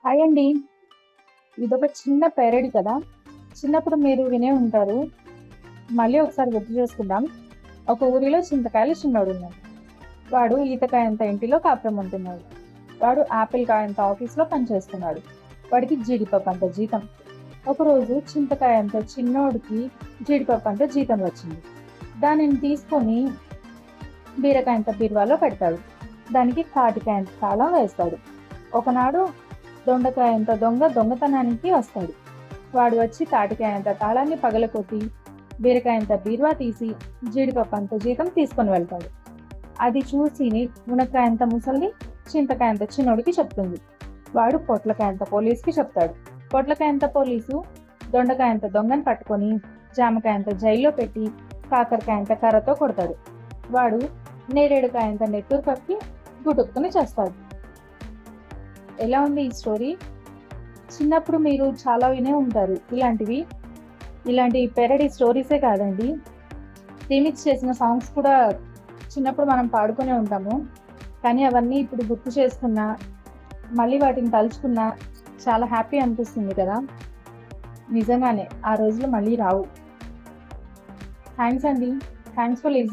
Hi అండి. ఇదొక చిన్న పెరడి కదా! చిన్నప్పుడు మీరు వినే ఉంటారు. మళ్ళీ ఒకసారి గుర్తు చేసుకుందాం. ఒక ఊరిలో చింతకాయల చిన్నోడున్నాడు. వాడు ఈతకాయంత ఇంటిలో కాపురం ఉంటున్నాడు. వాడు ఆపిల్ కాయంత ఆఫీస్‌లో పనిచేస్తున్నాడు. వాడికి జీడిపప్పంత జీతం. ఒకరోజు చింతకాయంత చిన్నోడికి జీడిపప్పంత జీతం వచ్చింది. దానిని తీసుకొని బీరకాయంత బీరువాలో పెడతాడు. దానికి తాటికాయంత తాళం వేస్తాడు. ఒకనాడు దొండకాయంత దొంగ దొంగతనానికి వస్తాడు. వాడు వచ్చి తాటికాయంత తాళాన్ని పగలకొట్టి బీరకాయంత బీరువా తీసి జీడిపప్పంత జీతం తీసుకొని వెళ్తాడు. అది చూసి మునక్కాయంత ముసల్ది చింతకాయంత చిన్నోడికి చెప్తుంది. వాడు పొట్లకాయంత పోలీసుకి చెప్తాడు. పొట్లకాయంత పోలీసు దొండకాయంత దొంగని పట్టుకొని జామకాయంత జైల్లో పెట్టి కాకరకాయంత కర్రతో కొడతాడు. వాడు నేరేడుకాయంత నెట్టూరు కప్పి గుటుక్కుని చేస్తాడు. ఎలా ఉంది ఈ స్టోరీ? చిన్నప్పుడు మీరు చాలా వినే ఉంటారు ఇలాంటి పెరడి స్టోరీసే కాదండి, రీమిక్స్ చేసిన సాంగ్స్ కూడా చిన్నప్పుడు మనం పాడుకునే ఉంటాము. కానీ అవన్నీ ఇప్పుడు గుర్తు చేసుకున్నా, మళ్ళీ వాటిని తలుచుకున్నా చాలా హ్యాపీ అనిపిస్తుంది కదా! నిజంగానే ఆ రోజులు మళ్ళీ రావు. థ్యాంక్స్ అండి. Thanks for listening.